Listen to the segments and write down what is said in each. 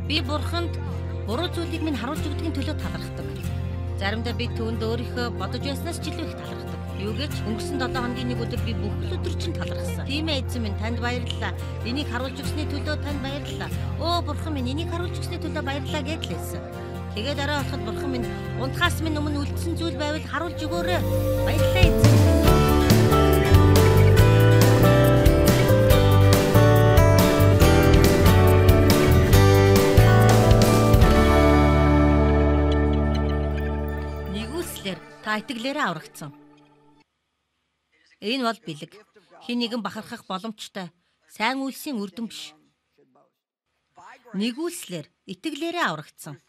Би бурханд буруу зүйлийг минь харуулж өгдөгний төлөө талархдаг. Заримдаа би түүнд өөрийнхөө бодож байснаас ч илүү их талархдаг. Юу гэж өнгөрсөн 7 хоногийн нэг өдөр би бүх өдөр чинь талархсан. Тийм ээ эзэн минь, танд баярлалаа. Энийг харуулж өгсөний төлөө танд баярлалаа. Оо бурхан минь, энийг харуулж өгсөний төлөө баярлалаа гэж хэлсэн. Тэгээд арай болоход бурхан минь, унтахаас минь өмнө үлдсэн зүйл байвал харуулж өгөөрэй. Баярлалаа эзэн. Та итгэлээрээ аврагдсан. Энэ бол бэлэг. Хэн нэгэн бахархах боломжтой. Сайн үйлсийн үр дүн биш. Нэгүслэр итгэлээрээ аврагдсан.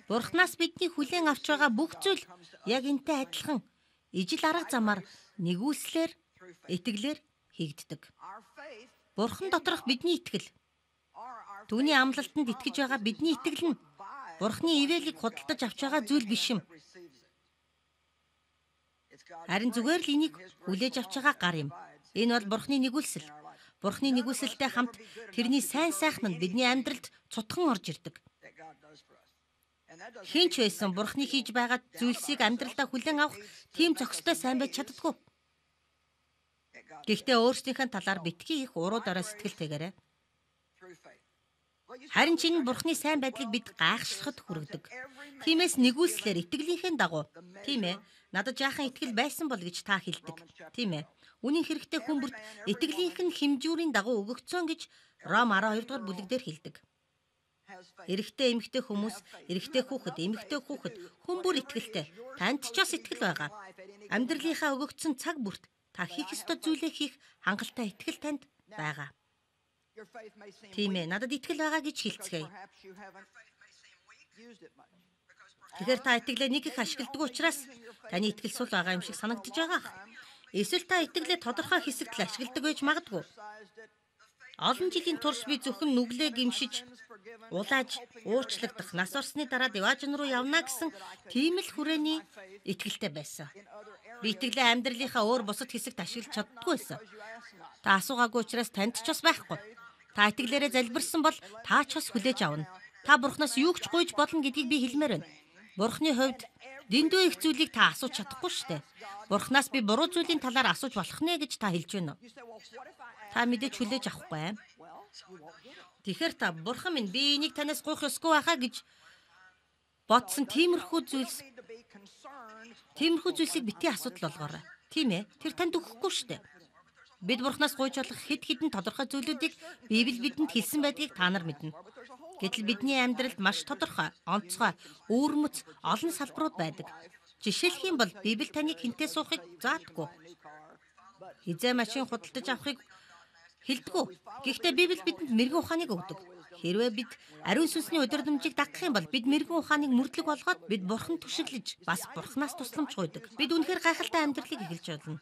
Бурханаас бидний хүлээн авч байгаа бүх зүйл яг энтэй адилхан ижил арга замаар нэгүслэр итгэлээр хийгддэг. Бурхан доторх бидний итгэл, түүний амлалтанд итгэж байгаа бидний итгэл нь Бурханы ивэлийг худалдаж авч байгаа зүйл биш юм. Харин зүгээр л энийг хүлээж авч байгаа гар юм. Энэ бол Бурханы нэгүүлсэл. Бурханы нэгүүлсэлтэй хамт тэрний сайн сайхан нь бидний амьдралд цутхан орж ирдэг. Хинч байсан Бурханы хийж байгаа зүйлсийг амьдралдаа хүлээн авах тийм зохистой сайн байж чаддаггүй. Гэхдээ өөрсдийнхээ талаар битгий их уруу дараа сэтгэлтэйгээрээ. Харин чинь Бурханы сайн байдлыг бид гайхширахад хүргэдэг. Тиймээс нэгүүлслэр итгэлийнхээ дагуу, тийм ээ, надад жаахан итгэл байсан бол гэж та хэлдэг. Тийм ээ. Үнийн хэрэгтэй хүн бүрт итгэлийнх нь хэмжүүрийн дагуу өгөгдсөн гэж Ром 12 дугаар бүлэгдэр хэлдэг. Эрэгтэй эмэгтэй хүмүүс, эрэгтэй хүүхэд, эмэгтэй хүүхэд хүн бүр итгэлтэй. Танд ч бас итгэл байгаа. Амьдралынхаа өгөгдсөн цаг бүрт та хийх ёстой зүйлээ хийх хангалттай итгэл танд байгаа. Тийм ээ, надад итгэл байгаа гэж хэлцгээе. Тэгэхээр та итгэлээ нэг их ашигладаг учраас таны итгэл сул байгаа юм шиг санагдаж байгаа. Эсвэл та итгэлээ тодорхой хэсэгт л ашигладаг байж магадгүй. Олон жилийн турш би зөвхөн нүглээ гимшиж, улааж, уучлагдах, нас орсны дараа Деважин руу явна гэсэн тийм л хүрээний итгэлтэй байсан. Би итгэлээ амьдралынхаа өөр бусад хэсэгт ашиглаж чаддаггүй байсан. Та асуугаагүй учраас танд ч бас байхгүй. Та итгэлээрээ залбирсан бол та ч бас хүлээж авна. Та Бурханаас юу ч гуйж болно гэдгийг би хэлмээр байна. Бурханы хувьд дэндүү их зүйлийг та асууж чадахгүй шүү дээ. Бурханаас би буруу зүйлийн талаар асууж болох нэ гэж та хэлж байна уу? Та мэдээж хүлээж авахгүй. Тэгэхээр та Бурхан минь би энийг танаас гуйх ёсгүй байхаа гэж бодсон тиймэрхүү зүйлсийг битгий асуудал болгоорой. Тийм ээ. Тэр танд өгөхгүй шүү дээ. Бид Бурханаас гуйж болох хэд хэдэн тодорхой зүйлүүдийг Библи бидэнд хэлсэн байдгийг та нар мэднэ. Гэтэл бидний амьдралд маш тодорхой, онцгой, өвөрмөц олон салбарууд байдаг. Жишээлх юм бол Библи таныг хинтээ суухыг заадаггүй. Хизээ машин худалдаж авахыг хэлдэггүй. Гэхдээ Библи бидэнд мэрэгэн ухааныг өгдөг. Хэрвээ бид ариун сүнсний удирдамжийг дагах юм бол бид мэрэгэн ухааныг мөрдлөг болгоод бид Бурханд түшиглэж, бас Бурханаас тусламж гуйдаг. Бид үнэхээр гайхалтай амьдралыг эхэлж болно.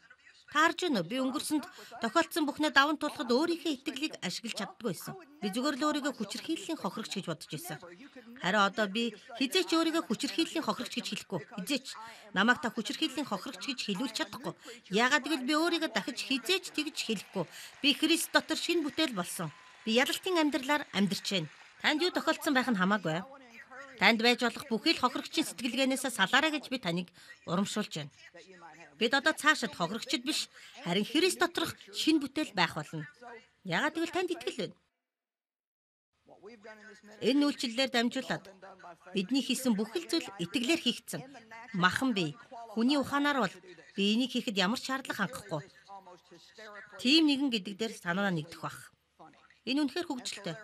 Таарж байна уу? Би өнгөрсөнд тохиолдсон бүхнээ даван туулахад өөрийнхөө итгэлийг ашиглаж чаддгүй байсан. Би зүгээр л өөрийгөө хүчирхийллийн хохирогч гэж бодож байсан. Харин одоо би хизээч өөрийгөө хүчирхийллийн хохирогч гэж хэлэхгүй. Хизээч намайг та хүчирхийллийн хохирогч гэж хэлүүлж чадахгүй. Яагаад гэвэл би өөрийгөө дахиж хизээч тэгж хэлэхгүй. Би Христ дотор шинэ бүтээл болсон. Би ялалтын амьдралаар амьдарч байна. Танд юу тохиолдсон байх нь хамаагүй. Танд байж болох бүхий л хохирогчийн сэтгэлгээнээс салаарай гэж би таныг урамшуулж байна. Бид одоо цаашид хохирогчд биш, харин Христ доторх шинэ бүтээл байх болно. Яагаад гэвэл танд итгэл байна. Энэ үйлчлэлээр дамжуулаад бидний хийсэн бүх л зүйл итгэлээр хийгдсэн. Махан бий. Хүний ухаанаар бол би энийг хийхэд ямар ч шаардлага хангахгүй. Тим нэгэн гэдэг дээр санаа нэгдэх бах. Энэ үнэхээр хөвгөлтэй.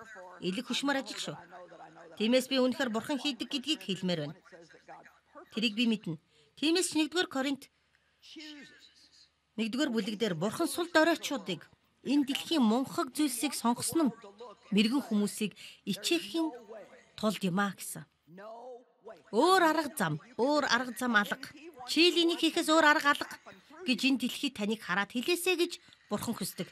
Элэг хөшмөр ажил шүү. Тиймээс би үнэхээр Бурхан хийдэг гэдгийг хэлмээр байна. Тэрийг би мэднэ. Тиймээс ч 1-р Коринт 1-р бүлэг дээр Бурхан сул доройчуудыг энэ дэлхийн мунхаг зүйлсийг сонгосон нь мэрэгэн хүмүүсийг ичээхийн тулд юм а гэсэн. Өөр арга зам алга. Чи л энийг хийхээс өөр арга алга гэж энэ дэлхий таныг хараад хэлээсэй гэж Бурхан хүсдэг.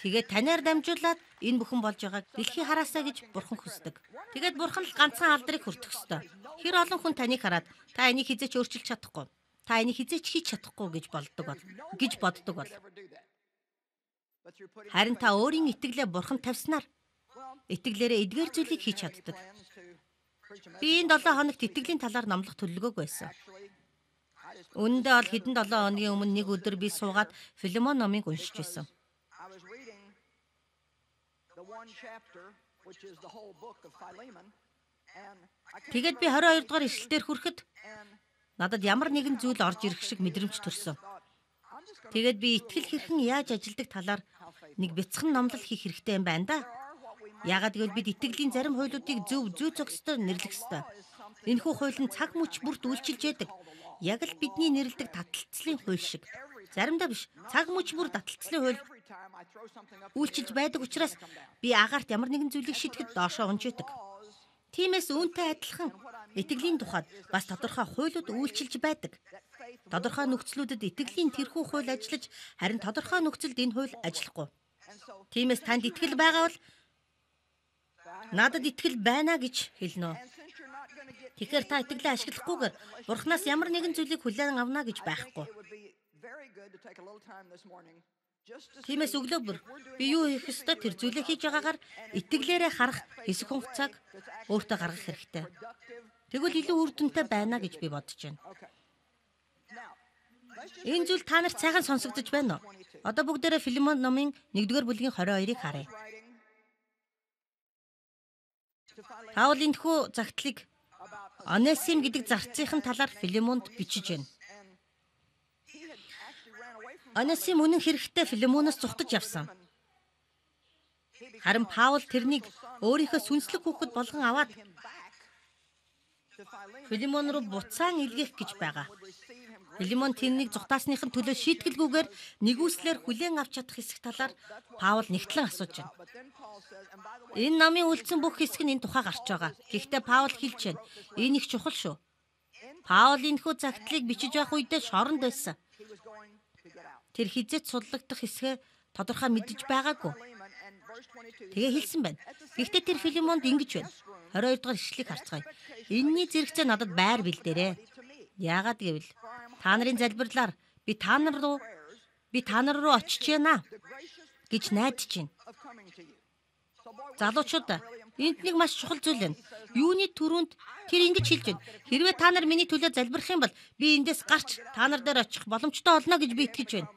Тэгээд танаар дамжуулаад энэ бүхэн болж байгааг дэлхий хараасаа гэж Бурхан хүсдэг. Тэгээд Бурхан л ганцхан алдрыг хүртэх ёстой. Хэр олон хүн таныг хараад та энийг хизээч өөрчилж чадахгүй. Та энийг хизээч хийж чадахгүй гэж боддог бол. Харин та өөрийн итгэлээ Бурханд тавьснаар Итгэлээрээ эдгээр зүйлийг хийж чаддаг. Би энэ 7 хоногт итгэлийн талаар номлох төлөвлөгөөг байсан. Үүндээ бол хэдэн 7 хоногийн өмнө нэг өдөр би суугаад Филемон номыг уншиж байсан. Тэгээд би 22 дугаар ишлэлээр хүрэхэд надад ямар нэгэн зүйл орж ирэх шиг мэдрэмж төрсөн. Тэгээд би итгэл хэрхэн яаж ажилдаг талаар нэг бяцхан номлол хийх хэрэгтэй юм байна да. Яагаад гэвэл бид итгэлийн зарим хуйлуудыг зүй зохистой нэрлэх ёстой. Энэхүү хууль нь цаг мөч бүрт үйлчилж яадаг. Яг л бидний нэрлэдэг таталцлын хууль шиг. Заримдаа биш. Цаг мөч бүр таталцлын хууль үйлчилж байдаг учраас би агаарт ямар нэгэн зүйлийг шидэхэд доошоо унж яадаг. Тиймээс үүнтэй адилхан итгэлийн тухайд бас тодорхой хуулиуд үйлчилж байдаг. Тодорхой нөхцлүүдэд итгэлийн тэрхүү хууль ажиллаж, харин тодорхой нөхцөлд энэ хууль ажиллахгүй. Тиймээс танд итгэл байгаа бол надад итгэл байна гэж хэлнэ. Тэгэхээр та итгэлээ ашиглахгүйгээр Бурханаас ямар нэгэн зүйлийг хүлээн авна гэж байхгүй. Тиймээс өглөө бүр би юу хийх ёстой тэр зүйлээ хийж байгаагаар итгэлээрээ харах хэсэг хугацааг өөртөө гаргах хэрэгтэй. Тэгвэл илүү үр дүнтэй байна гэж би бодож байна. Энэ зүйл та нарт сайхан сонсогдож байна уу? Одоо бүгдээрээ Филемон номын 1-р бүлгийн 22-ыг харъя. Паул энэхүү загтлыг Онесим гэдэг зарцынхын талаар Филемонд бичиж байна. Онесим үнэн хэрэгтээ Филемоноос зүхтэж явсан. Харин Паул тэрнийг өөрийнхөө сүнслэг хүүхэд болгон аваад Филемон руу буцаан илгээх гэж байгаа. Филемон тэрнийг зүхтаасныхын төлөө шийтгэлгүйгээр нэгүслэр хүлээн авч чадах хэсэг талаар Паул нэгтлэн асууж байна. Энэ номын үлдсэн бүх хэсэг нь энэ тухай гарч байгаа. Гэхдээ Паул хэлж байна. Энэ их чухал шүү. Паул энэхүү загтлыг бичиж байх үедээ шоронд байсан. Тэр хизээч судлагдах хэсгээ тодорхой мэдэж байгаагүй. Тэгээ хэлсэн байна. Гэхдээ тэр Филемонд ингэж байна. 22 дугаар ишлэлийг харцгаая. Энийний зэрэгцээ надад байр бэлдээрээ. Яагаад гэвэл та нарын залбирлаар би та нар руу очиж яана гэж найдаж байна. Залуучууд, энд нэг маш чухал зүйл байна. Юуны түрүүнд тэр ингэж хэлж байна. Хэрвээ та нар миний төлөө залбирах юм бол би эндээс гарч та нар дээр очих боломжтой олно гэж би итгэж байна.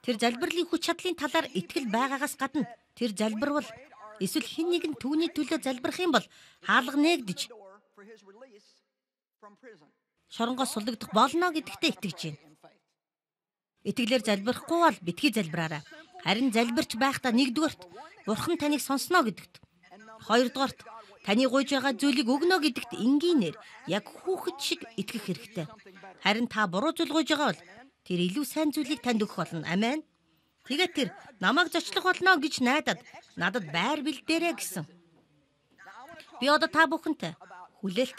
Тэр залбирлын хүч чадлын талаар итгэл байгаагаас гадна тэр залбирвал эсвэл хэн нэгэн түүний төлөө залбирах юм бол хаалга нээгдэж шоронгоос суллагдах болно гэдэгтээ итгэж байна. Итгэлээр залбирахгүй бол битгий залбираарай. Харин залбирч байхдаа нэгдүгээрт Бурхан таныг сонсно гэдэгт. Хоёрдугаарт таны гуйж байгаа зүйлийг өгнө гэдэгт энгийнээр яг хүүхэд шиг итгэх хэрэгтэй. Харин та буруу зүйл гуйж байгаа бол тэр илүү сайн зүйлийг танд өгөх болно. Амен. Тэгээд тэр намайг зочлох болно гэж найдаад надад байр бэлдээрэй гэсэн. Би одоо та бүхэнтэй хүлээлт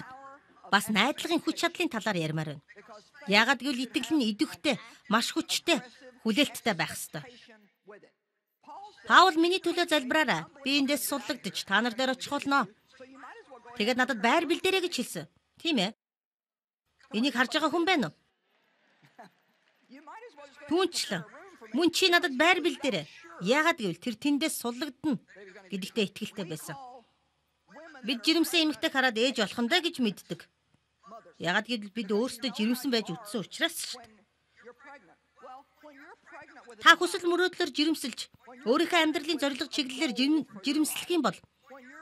бас найдлагын хүч чадлын талаар ярмаар байна. Яагаад гэвэл итгэл нь идэвхтэй, маш хүчтэй, хүлээлттэй байх ёстой. Паул миний төлөө залбираарай. Би эндээс суllагдж та нар дээр очих болно. Тэгээд надад байр бэлдээрэй гэж хэлсэн. Тийм ээ. Энийг харж байгаа хүн байна уу? Түүнчлэн мөн чи надад байр бэлдээрэй. Яагаад гэвэл тэр тэндээс суllагдана гэдэгтээ итгэлтэй байсан. Бид жирэмсэн эмэгтэйг хараад ээж болох юм да гэж мэддэг. Яагаад гэвэл бид өөрсдөө жирэмсэн байж үтсэн учраас шүү дээ. Та хүсэл мөрөөдлөөр жирэмсэлж, өөрийнхөө амьдралын зорилго чиглэлээр жирэмслэх юм бол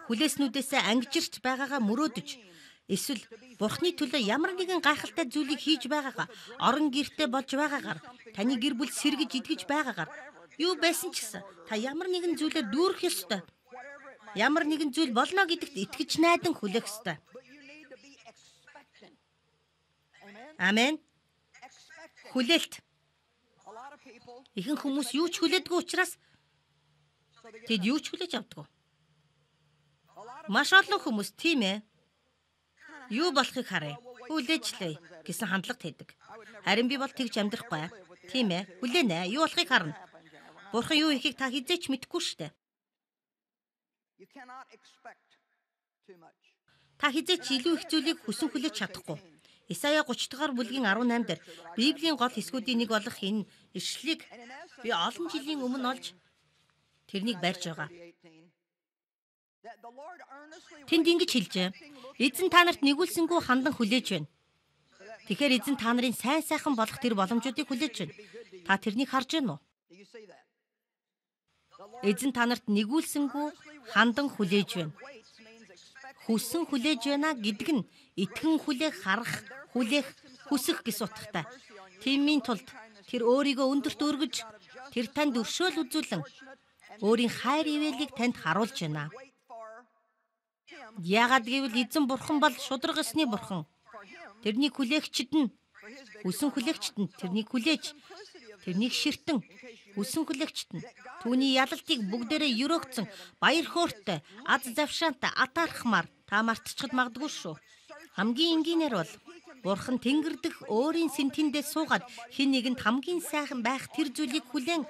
хүлээснүүдээсээ ангижирч байгаагаа мөрөөдөж, эсвэл Бурхны төлөө ямар нэгэн гайхалтай зүйлийг хийж байгаагаа, орон гэртээ болж байгаагаар, таны гэр бүл сэргэж идэж байгаагаар юу байсан ч гэсэн та ямар нэгэн зүйлээр дүүрэх ёстой. Ямар нэгэн зүйл болно гэдэгт итгэж найдан хүлээх ёстой. Амен. Хүлээлт. Ихэнх хүмүүс юу ч хүлээдгүй учраас тэд юу ч хүлээж авдаггүй. Маш олон хүмүүс тийм ээ. Юу болохыг харъя. Хүлээжлээ гэсэн хандлагат хэдэг. Харин би бол тэгж амьдрахгүй. Тийм ээ. Хүлээнэ. Юу болохыг харна. Бурхан юу хийхийг та хизээч мэдэхгүй шүү дээ. Та хизээч илүү их зүйлийг хүсэн хүлээж чадахгүй. Исая 30 дугаар бүлгийн 18 дээр Библийн гол хэсгүүдийн нэг болох энэ ишлэлийг би олон жилийн өмнө олж тэрнийг барьж байгаа. Тэнд ингэж хэлжээ. Эзэн та нарт нэгүүлсэнгүү хандан хүлээж байна. Тэгэхээр эзэн та нарын сайн сайхан болох тэр боломжуудыг хүлээж байна. Та тэрнийг харж байна уу? Эзэн та нарт нэгүүлсэнгүү хандан хүлээж байна. Хүссэн хүлээж байна гэдэг нь итгэн хүлээх, харах, хүлээх, хүсэх гэсэн утгатай. Тиймийн тулд тэр өөрийгөө өндөрт өргөж, тэр танд өршөөл үзүүлэн өөрийн хайр ивэлийг танд харуулж байна. Яагаад гэвэл эзэн бурхан бол шударга ёсны бурхан. Тэрнийг хүлээгчид нь хүсэн хүлээгчид нь тэрнийг хүлээж, тэрнийг ширтэн хүсэн хүлээгчид нь түүний ялалтыг бүгдээрээ өрөөгцөн баяр хөөртэй, аз завшаантай атаархмаар та мартчихад магадгүй шүү. Хамгийн энгийнээр бол бурхан тэнгэр дэх өөрийн сэнтиндээ суугаад хэн нэгэнд хамгийн сайхан байх тэр зүйлийг хүлээн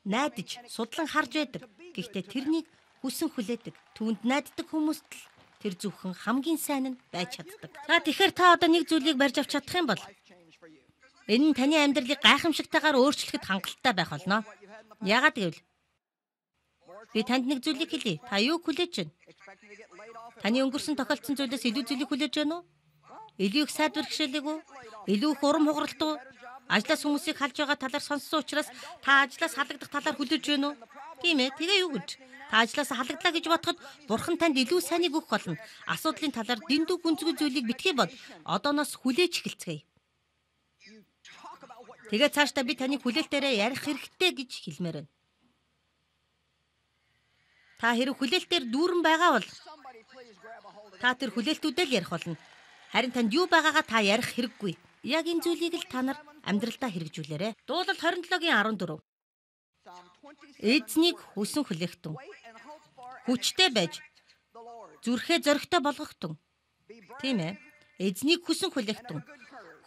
найдаж судлан харж байдаг. Гэхдээ тэрнийг хүсэн хүлээдэг. Түүнд найддаг хүмүүст л тэр зөвхөн хамгийн сайн нь байж чаддаг. Тэгэхээр та одоо нэг зүйлийг барьж авч чадах юм бол энэ нь таны амьдралыг гайхамшигтайгаар өөрчлөхөд хангалттай байх болно. Яагаад гэвэл би танд нэг зүйлийг хэлье. Та юу хүлээж байна? Таны өнгөрсөн тохиолдсон зүйлээс илүү зүйлийг хүлээж байна уу? Илүү их сайд бэрхшээлэг үү? Илүү их урам хугаралт уу? Ажлаас хүмүүсийг халж байгаа талаар сонссон учраас та ажлаас халагдах талаар хүлээж байна уу? Тийм ээ. Тэгээ юу гэж? Та ажлаас халагдлаа гэж бодоход бурхан танд илүү сайныг өгөх болно. Асуудлын талаар дэндүү гүнзгий зүйлийг битгий бод. Одооноос хүлээж эхэлцгээе. Тэгээ цаашдаа би таны хүлээлтээрээ ярих хэрэгтэй гэж хэлмээр байна. Та хэрэг хүлээлтээр дүүрэн байгаа бол та тэр хүлээлтүүдээ л ярих болно. Харин танд юу байгаагаа та ярих хэрэггүй. Яг энэ зүйлийг л та нар амьдралдаа хэрэгжүүлээрэй. Дуулал 27-гийн 14. Эзнийг хүсэн хүлээхтэн, хүчтэй байж, зүрхээ зоригтой болгохтэн. Тийм ээ. Эзнийг хүсэн хүлээхтэн.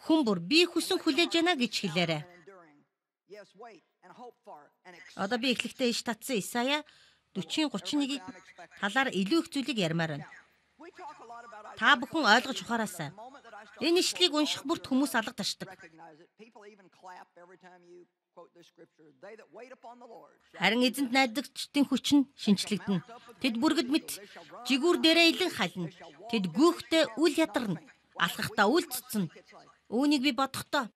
Хүн бүр би хүсэн хүлээж байна гэж хэлээрэй. Одоо би эхлэхдээ иш татсан Исая 40:31-ийг талаар илүү их зүйлийг ярмаар байна. Та бүхэн ойлгож ухаараасай. Энэ ишлийг унших бүрт хүмүүс алга ташдаг. Харин эзэнд найдагчдын хүч нь шинчлэгдэнэ. Тэд бүргэд мэт жигүүр дээрээ илэн хална. Тэд гүйхтэй үл ядарна. Алхахдаа үл цэцэн. Үүнийг би бодохдоо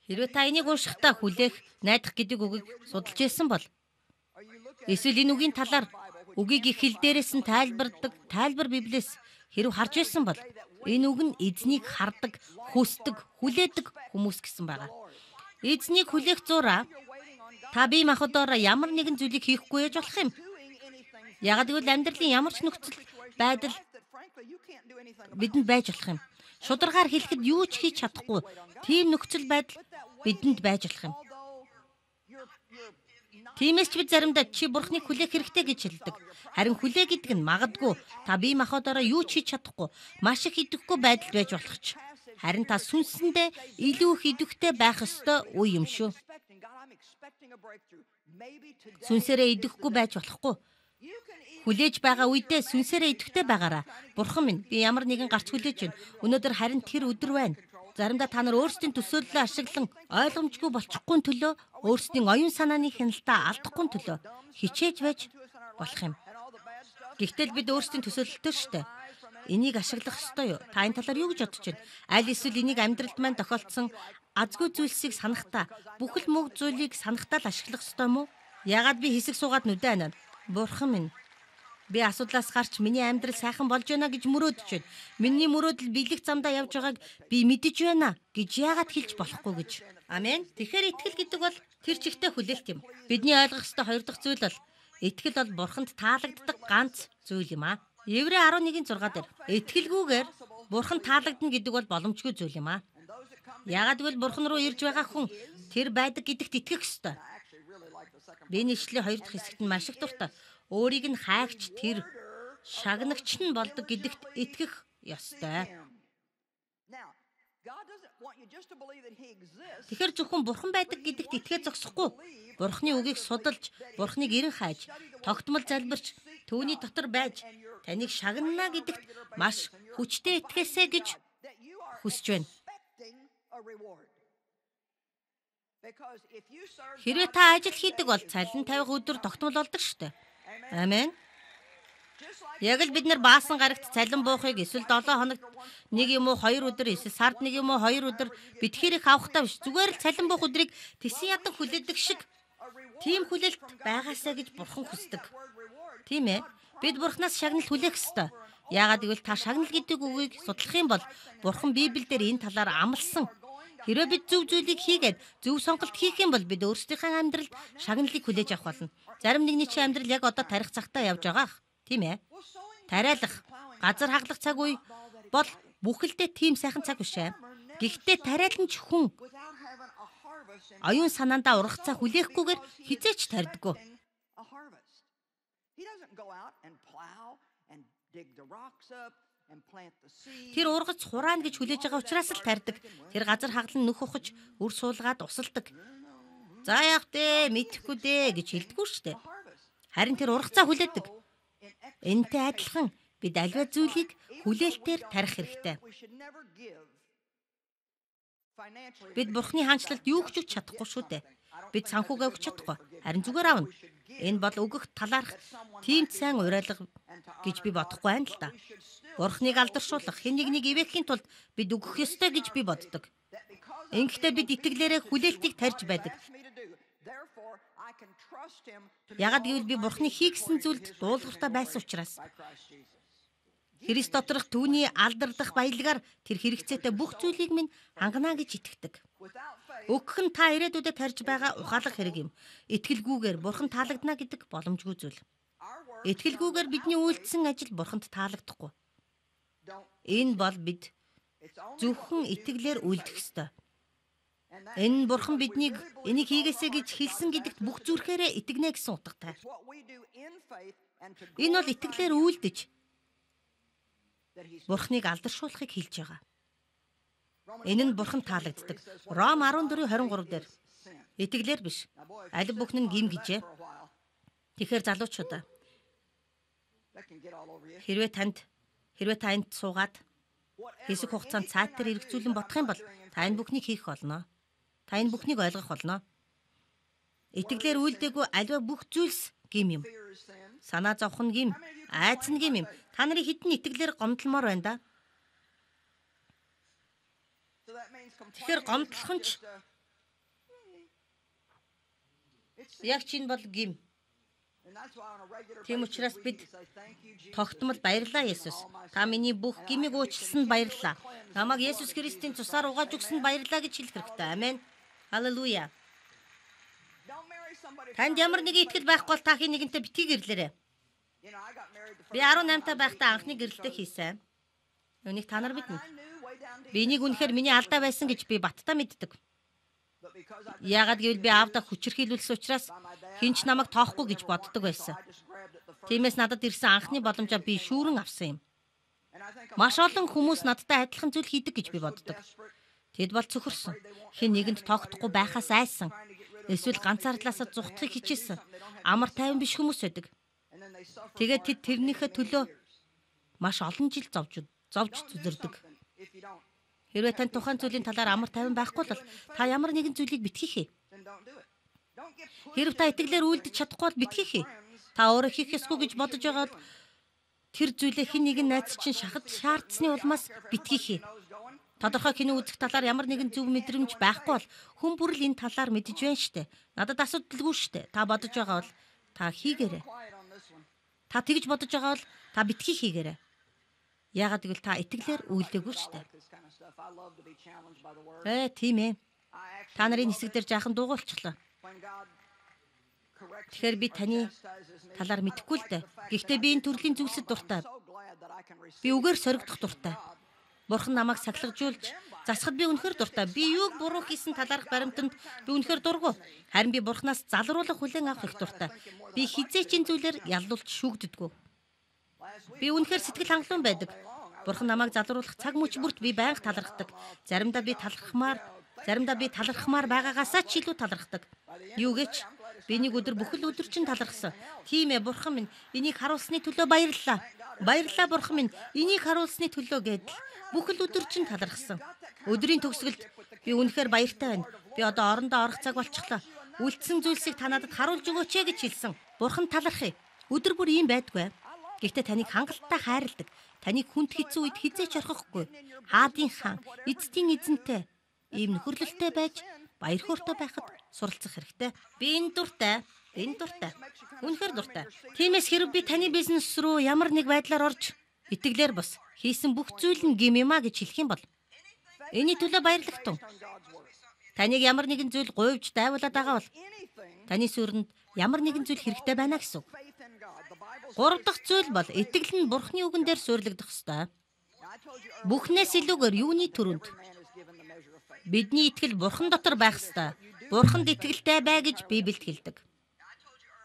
хэрвээ та энийг уншихдаа хүлээх, найдах гэдэг үгийг судалж байсан бол эсвэл энэ үгийн талаар үгийг их хэл дээрээс нь тайлбардаг, тайлбар Библиэс хэрв харж байсан бол энэ үг нь эзнийг хардаг, хүсдэг, хүлээдэг хүмүүс гэсэн байгаа. Эзнийг хүлээх зураа та бие махбодоор ямар нэгэн зүйлийг хийхгүй яж болох юм. Ягаад гэвэл амьдралын ямар ч нөхцөл байдал бидэнд байж болох юм. Шударгаар хэлэхэд юу ч хийж чадахгүй тийм нөхцөл байдал бидэнд байж болох юм. Тиймээс ч бид заримдаа чи бурхныг хүлээх хэрэгтэй гэж хэлдэг. Харин хүлээ гэдэг нь магадгүй та бие махбодоор юу ч хийж чадахгүй маш их идэвхгүй байдал байж болох ч. Харин та сүнсэндээ илүү их идэвхтэй байх ёстой үе юм шүү. Сүнсээрээ идэвхгүй байж болохгүй. Хүлээж байгаа үедээ сүнсээрээ идэвхтэй байгаараа. Бурхан минь, би ямар нэгэн гарч хүлээж байна. Өнөөдөр харин тэр өдөр байна. Заримдаа та нар өөрсдийн төсөөллөө ашиглан ойлгомжгүй болчихгүй төлөө өөрсдийн оюун санааны хяналтаа алдахгүй төлөө хичээж байж болох юм. Гэхдээ бид өөрсдийн төсөөлөлтөө штэ. Энийг ашиглах ёстой юу? Та энэ талаар юу гэж бодож байна? Аль эсвэл энийг амьдралд маань тохиолдсон азгүй зүйлсийг санахтаа, бүхэл мөг зүйлийг санахтаа л ашиглах ёстой мó? Яагаад би хэсэг суугаад нүдэ анаа? Бурхан минь, би асуудлаас гарч миний амьдрал сайхан болж байна гэж мөрөөдөж байна. Миний мөрөөдөл биелэх замдаа явж байгааг би мэдэж байна гэж яагаад хэлж болохгүй гэж. Амен. Тэгэхээр итгэл гэдэг бол тэр чигтээ хүлээлт юм. Бидний ойлгох ёстой хоёр дахь зүйл бол итгэл бол бурханд таалагддаг ганц зүйл юм аа. Еврей 11:6 дээр итгэлгүйгээр бурхан таалагдана гэдэг бол боломжгүй зүйл юм аа. Яагаад гэвэл бурхан руу ирж байгаа хүн тэр байдаг гэдэгт итгэх ёстой. Би нэшлэлийн хоёр дахь хэсэгт нь маш их дуртай. Өөрийг нь хайгч тэр шагнагч нь болдог гэдэгт итгэх ёстой. Тэгэхээр зөвхөн бурхан байдаг гэдэгт итгээ зогсохгүй. Бурханы үгийг судалж, бурханыг эрен хайж, тогтмол залбирч, түүний дотор байж, таныг шагнана гэдэгт маш хүчтэй итгээсэй гэж хүсэж байна. Хэрвээ та ажил хийдэг бол цалин тавих өдөр тогтмол болдог шүү дээ. Амен. Яг л бид нар баасан гарагт цалин буухыг эсвэл 7 хоногт нэг юм уу 2 өдөр эсвэл сард нэг юм уу 2 өдөр битгхээр их авахтаа биш. Зүгээр л цалин буух өдрийг тэсэн ядан хүлээдэг шиг тийм хүлээлт байгаасаа гэж бурхан хүсдэг. Тийм ээ. Бид бурханаас шагнал хүлээх ёстой. Яагаад гэвэл та шагнал гэдэг үгийг судлах юм бол бурхан Библиэлд энэ талаар амласан. Хэрвээ бид зөв зүйлийг хийгээд зөв сонголт хийх юм бол бид өөрсдийнхээ амьдралд шагналыг хүлээж авах болно. Зарим нэгний чинь амьдрал яг одоо тарих цагтаа явж байгаа. Тийм ээ. Тариалах, газар хаглах цаг үе бол бүхэлдээ тийм сайхан цаг биш ээ. Гэхдээ тариалан ч хүн оюун санаандаа ургацаа хүлээхгүйгээр хизээч тарьдаггүй. Тэр ургац хураана гэж хүлээж байгаа учраас л тарьдаг. Тэр газар хаглан нүх ухаж, үр суулгаад усалдаг. За яах вэ? Мэдэхгүй дээ гэж хэлдэггүй шүү дээ. Харин тэр ургацаа хүлээдэг. Энтэй адилхан бид аливаа зүйлийг хүлээлтээр тарих хэрэгтэй. Бид бурхны хаанчлалд юу ч өгч чадахгүй шүү дээ. Бид санхүүгээ өгч чадахгүй. Харин зүгээр авна. Энэ бол өгөх талаарх тийм сайн уриалга гэж би бодохгүй байна л да. Бурхныг алдаршуулах, хэн нэгнийг ивэхийн тулд бид өгөх ёстой гэж би боддог. Ингэхдээ бид итгэлээрээ хүлээлтийг тарьж байдаг. Ягаад гэвэл би бурхны хийгсэн зүйлд дуулууртай байсан учраас. Христ доторх түүний алдардах баялгаар тэр хэрэгцээтэй бүх зүйлийг минь хангана гэж итгэдэг. Өгөх нь та ирээдүйдээ тарьж байгаа ухаалаг хэрэг юм. Итгэлгүйгээр бурхан таалагдана гэдэг боломжгүй зүйл. Итгэлгүйгээр бидний үйлдсэн ажил бурханд таалагдахгүй. Энэ бол бид зөвхөн итгэлээр үйлдэх ёстой. Энэ нь бурхан биднийг энийг хийгээсэй гэж хэлсэн гэдэгт бүх зүрхээрээ итгэнэ гэсэн утгатай. Энэ бол итгэлээр үйлдэж бурхныг алдаршуулахыг хэлж байгаа. Энэ нь бурхан таалагддаг. Ром 14:23 дээр итгэлээр биш. Аль бүхэн нь гим гэжээ. Тэгэхээр залуучуудаа хэрвээ та энд суугаад хэсэг хугацаанд цаат дээр эргцүүлэн бодох юм бол та энэ бүхнийг хийх болно. Та энэ бүхнийг ойлгох болно. Итгэлээр үйлдэггүй аливаа бүх зүйлс гим юм. Санаа зовх нь гим, айц нь гим юм. Та нарын хитэн итгэлээр гомдлмоор байна да. Тэгэхээр гомдлох нь ч яг чинь бол гим. Тийм учраас бид тогтмол баярлалаа Есүс. Та миний бүх гмийг уучлсанд баярлалаа. Намайг Есүс Христийн цусаар угааж өгсөнд баярлалаа гэж хэлэх хэрэгтэй. Амен. Халелуя. Танд ямар нэг итгэл байхгүй бол та хин нэгэнтэй битгий гэрлээрэй. Би 18 таа байхдаа анхны гэрэлтээ хийсэн. Үүнийг та нар мэднэ. Би энийг үнэхээр миний алдаа байсан гэж би баттаа мэддэг. Яагаад гэвэл би аавдаа хүчирхийлүүлсэн учраас хинч намайг тоохгүй гэж боддог байсан. Тиймээс надад ирсэн анхны боломжоо би шүүрэн авсан юм. Маш олон хүмүүс надтай адилхан зүйл хийдэг гэж би боддог. Тэд бол цөхөрсөн. Хэн нэгэнд тоогдохгүй байхаас айсан. Эсвэл ганцаардлаасаа зүхтахыг хичээсэн. Амар тайван биш хүмүүс байдаг. Тэгээд тэд тэрнийхээ төлөө маш олон жил зовж зүдэрдэг. Хэрвээ тань тухайн зүйлийн талаар амар тайван байхгүй бол та ямар нэгэн зүйлийг битгийхээ. Хэрв та итгэлээр үйлдэж чадахгүй бол битгийхээ. Та өөрөө хийх ёсгүй гэж бодож байгаа бол тэр зүйлээ хэн нэгэн найз чинь шахаж шаардсны улмаас битгийхээ. Тодорхой кино үзэх талаар ямар нэгэн зөв мэдрэмж байхгүй бол хүн бүр л энэ талаар мэдэж байна штэ. Надад асуудалгүй штэ. Та бодож байгаа бол та хийгээрэй. Та тэгж бодож байгаа бол та битгий хийгээрэй. Яагаад гэвэл та итгэлээр үйлдэггүй штэ. Тийм ээ. Та нарын хэсэг дээр жаахан дуугуулчлаа. Тэгэхээр би таны талаар мэдэхгүй л дээ. Гэхдээ би энэ төрлийн зүйлсэд дуртай. Би үгээр соригдох дуртай. Бурхан намайг сахилгажуулж засахад би үнэхээр дуртай. Би юуг буруу хийсэн талаарх баримтанд би үнэхээр дургу. Харин би Бурханаас залруулах хүлээн авах их дуртай. Би хизээч энэ зүйлээр яллуулж шүүгддэггүй. Би үнэхээр сэтгэл хангалуун байдаг. Бурхан намайг залруулах цаг мөч бүрт би байнга талархдаг. Заримдаа би талархмаар байгаагаасаа ч илүү талархдаг. Юу гэж би нэг өдөр бүхэл өдөр чинь талархсан. Тийм ээ, Бурхан минь, энийг харуулсны төлөө баярлалаа. Баярлалаа бурхан минь, энийг харуулсны төлөө гэдэл бүхэл өдөр чинь талархсан. Өдрийн төгсгөлд би үнэхээр баяртай байна. Би одоо орондоо орох цаг болчихлоо. Үлдсэн зүйлсийг та надад харуулж өгөөч гэж хэлсэн. Бурхан талархъя. Өдөр бүр ийм байдгүй. Гэхдээ таныг хангалттай хайрладаг. Таныг хүнд хэцүү үед хизээч орхихгүй. Хаадын хаан, эцдийн эзэнтэй ийм нөхөрлөлтэй байж баяр хөөртэй байхад суралцах хэрэгтэй. Би энэ дуртай. Үнэхээр дуртай. Тиймээс хэрэг би таны бизнес руу ямар нэг байдлаар орж итгэлээр бос хийсэн бүх зүйл нь гим юмаа гэж хэлэх юм бол энэний төлөө баярлагтун. Таныг ямар нэгэн зүйл гуйвж дайвуулаад байгаа бол таны сүрэнд ямар нэгэн зүйл хэрэгтэй байна гэсэн үг. Гурав дахь зүйл бол итгэл нь Бурхны үгэн дээр суйрлагдах ёстой. Бүхнээс илүүгээр юуны төрөнд бидний итгэл Бурхан дотор байх ёстой. Бурханд итгэлтэй бай гэж Библиэд хэлдэг.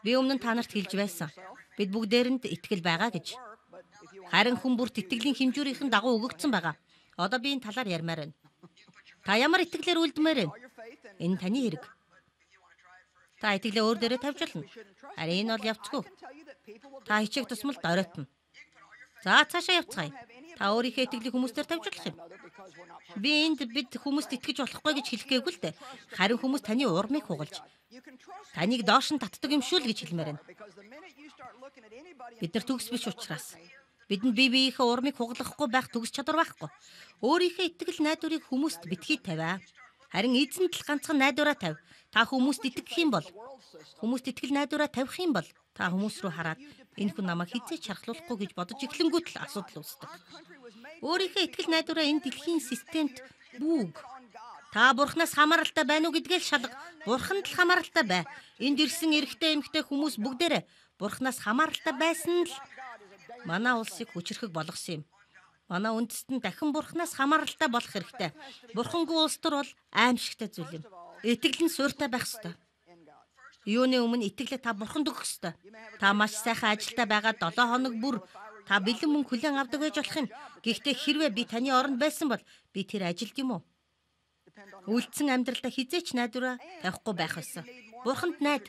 Би өмнө нь та нарт хэлж байсан. Бид бүгдээрэнд итгэл байгаа гэж. Харин хүн бүрт итгэлийн хэмжүүрийнхэн дагуу өгөгдсөн байгаа. Одоо би энэ талаар ярмаар байна. Та ямар итгэлээр үлдмээр байна? Энэ таны хэрэг. Та итгэлээ өөр дээрээ тавьж болно. Харин энэ бол явцгүй. Та хичээх тусмал доройтно. За цаашаа явцгаая. Та өөрийнхөө итгэлийг хүмүүстээр тавьж болох юм. Бид хүмүүст итгэж болохгүй гэж хэлэх гээгүй л дээ. Харин хүмүүс таны урмыг хугалж таныг доош нь татдаг юм шүү л гэж хэлмээр байна. Бид нар төгс биш учраас бидэнд бие биеийнхээ урмыг хугалахгүй байх төгс чадвар байхгүй. Өөрийнхөө итгэл найдварыг хүмүүст битгий тавиа. Харин эзэнт л ганцхан найдвараа тавь. Та хүмүүст итгэх юм бол, хүмүүст итгэл найдвараа тавих юм бол та хүмүүс рүү хараад энэ хүн намайг хизээч шархлуулахгүй гэж бодож эхлэнгүүт л асуудал үүсдэг. Өөрийнхөө итгэл найдвараа энэ дэлхийн системд бүүг. Та Бурханаас хамааралтай байна уу гэдгээ л шалга. Бурханд л хамааралтай бай. Энд ирсэн эрэгтэй эмэгтэй хүмүүс бүгдээрээ Бурханаас хамааралтай байсан л манай улсыг хүчрэхэг болгосон юм. Манай үндэстэн дахин Бурханаас хамааралтай болох хэрэгтэй. Бурхангүй улс төр бол аимшигтай зүйл юм. Итгэл нь суйртай байх ёстой. Юуны өмнө итгэлээ та Бурханд өгөх ёстой. Та маш сайхан ажилдаа байгаа 7 хоног бүр та бэлэн мөнгө хүлээн авдаг байж болох юм. Гэхдээ хэрвээ би таны оронд байсан бол би тэр ажилд юм уу? Үлдсэн амьдралдаа хизээч найдвараа тавихгүй байх ёстой. Бурханд найд.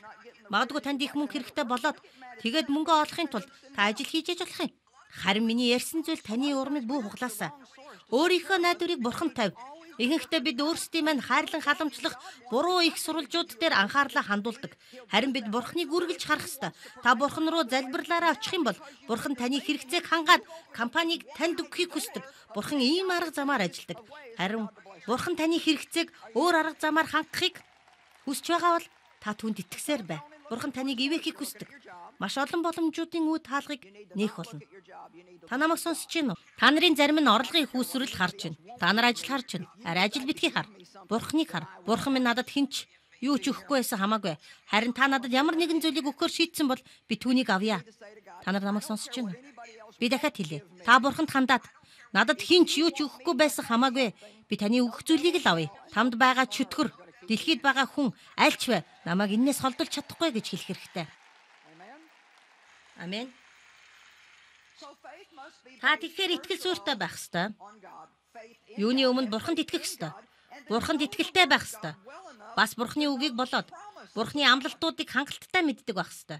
Магадгүй танд их мөнгө хэрэгтэй болоод тэгээд мөнгө олохын тулд та ажил хийж болох юм. Харин миний ярьсан зүйл таны урмыг бүү хуглаасаа. Өөрийнхөө найдварыг Бурханд тавь. Ихэнхдээ бид өөрсдийн маань хайрлан халамжлах буруу их сурвалжууд дээр анхаарлаа хандуулдаг. Харин бид Бурхныг үргэлж харах ёстой. Та Бурхан руу залбирлаараа очих юм бол Бурхан таны хэрэгцээг хангаад компанийг танд өгөхийг хүсдэг. Бурхан ийм арга замаар ажилладаг. Харин Бурхан таны хэрэгцээг өөр арга замаар хангахыг хүсэж байгаа бол та түүнд итгэсээр бай. Бурхан таныг ивэхийг хүсдэг. Маш олон боломжуудын үе таалгыг нээх болно. Та намайг сонсож байна уу? Та нарын зарим нь орлогын их үүсвэрэл харж байна. Та нар ажил харж байна. Арай ажил битгий хар. Бурхныг хар. Бурхан минь надад хинч юу ч өгөхгүй байсан хамаагүй. Харин та надад ямар нэгэн зүйлийг өгөхөөр шийдсэн бол би түүнийг авъя. Та нар намайг сонсож байна уу? Би дахиад хэлье. Та Бурханд хандаад надад хинч юу ч өгөхгүй байсан хамаагүй. Би таны өгөх зүйлийг л авъя. Тамд байгаа чөтгөр, дэлхийд байгаа хүн альч вэ? Намайг энээс холдуулж чадахгүй гэж хэлэх хэрэгтэй. Амен. Та тэгэхээр итгэл суйртай байх ёстой. Юуны өмнө Бурханд итгэх ёстой. Бурханд итгэлтэй байх ёстой. Бас Бурханы үгийг болоод Бурханы амлалтуудыг хангалттай мэддэг байх ёстой.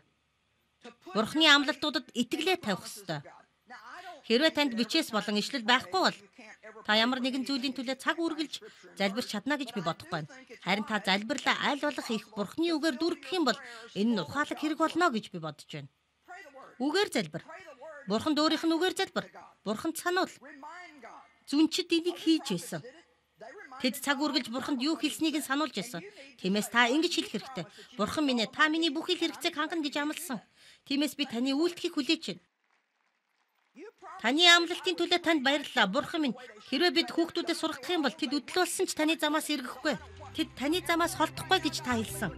Бурханы амлалтуудад итгэлээ тавих ёстой. Хэрвээ танд бичээс болон ишлэл байхгүй бол та ямар нэгэн зүйлийн төлөө цаг үргэлж залбирч чадна гэж би бодохгүй байна. Харин та залбирлаа аль болох их Бурханы үгээр дүргэх юм бол энэ нь ухаалаг хэрэг болно гэж би бодож байна. Үгээр залбир. Бурханд өөрийнх нь үгээр залбир. Бурханд сануул. Зүнчид энийг хийж байсан. Тэд цаг үргэлж Бурханд юу хэлснийг нь сануулж байсан. Тиймээс та ингэж хэлэх хэрэгтэй. Бурхан минь, та миний бүхий хэрэгцээг хангана гэж амласан. Тиймээс би таны үйлдэлийг хүлээж байна. Таны амлалтын төлөө танд баярлалаа. Бурхан минь, хэрвээ бид хүүхдүүдэд сургах юм бол тэд үдэл болсон ч таны замаас эргэхгүй. Тэд таны замаас холдохгүй гэж та хэлсэн.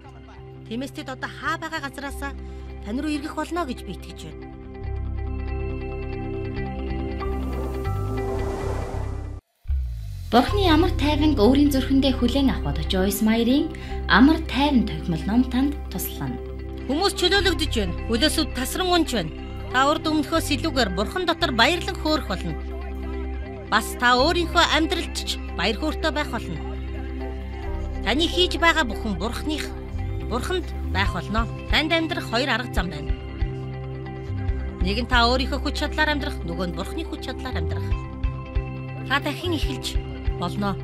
Тиймээс тэд одоо хаа байгаа газараасаа тань руу эргэх болно гэж би итгэж байна. Бурхны амар тайванг өөрийн зүрхэндээ хүлээн авахд Joyce Meyer-ийн амар тайван тогтмол ном танд туслана. Хүмүүс чөлөөлөгдөж байна. Хөлөөсөд тасран унж байна. Та урд өмнөхөөс илүүгээр Бурхан дотор баярлан хөөрөх болно. Бас та өөрийнхөө амьдралд ч баяр хөөртэй байх болно. Таны хийж байгаа бүхэн Бурханд байх болно. Танд амьдрах хоёр арга зам байна. Нэг нь та өөрийнхөө хүч чадлаар амьдрах, нөгөө нь Бурхны хүч чадлаар амьдрах. Та дахин эхэлж болно.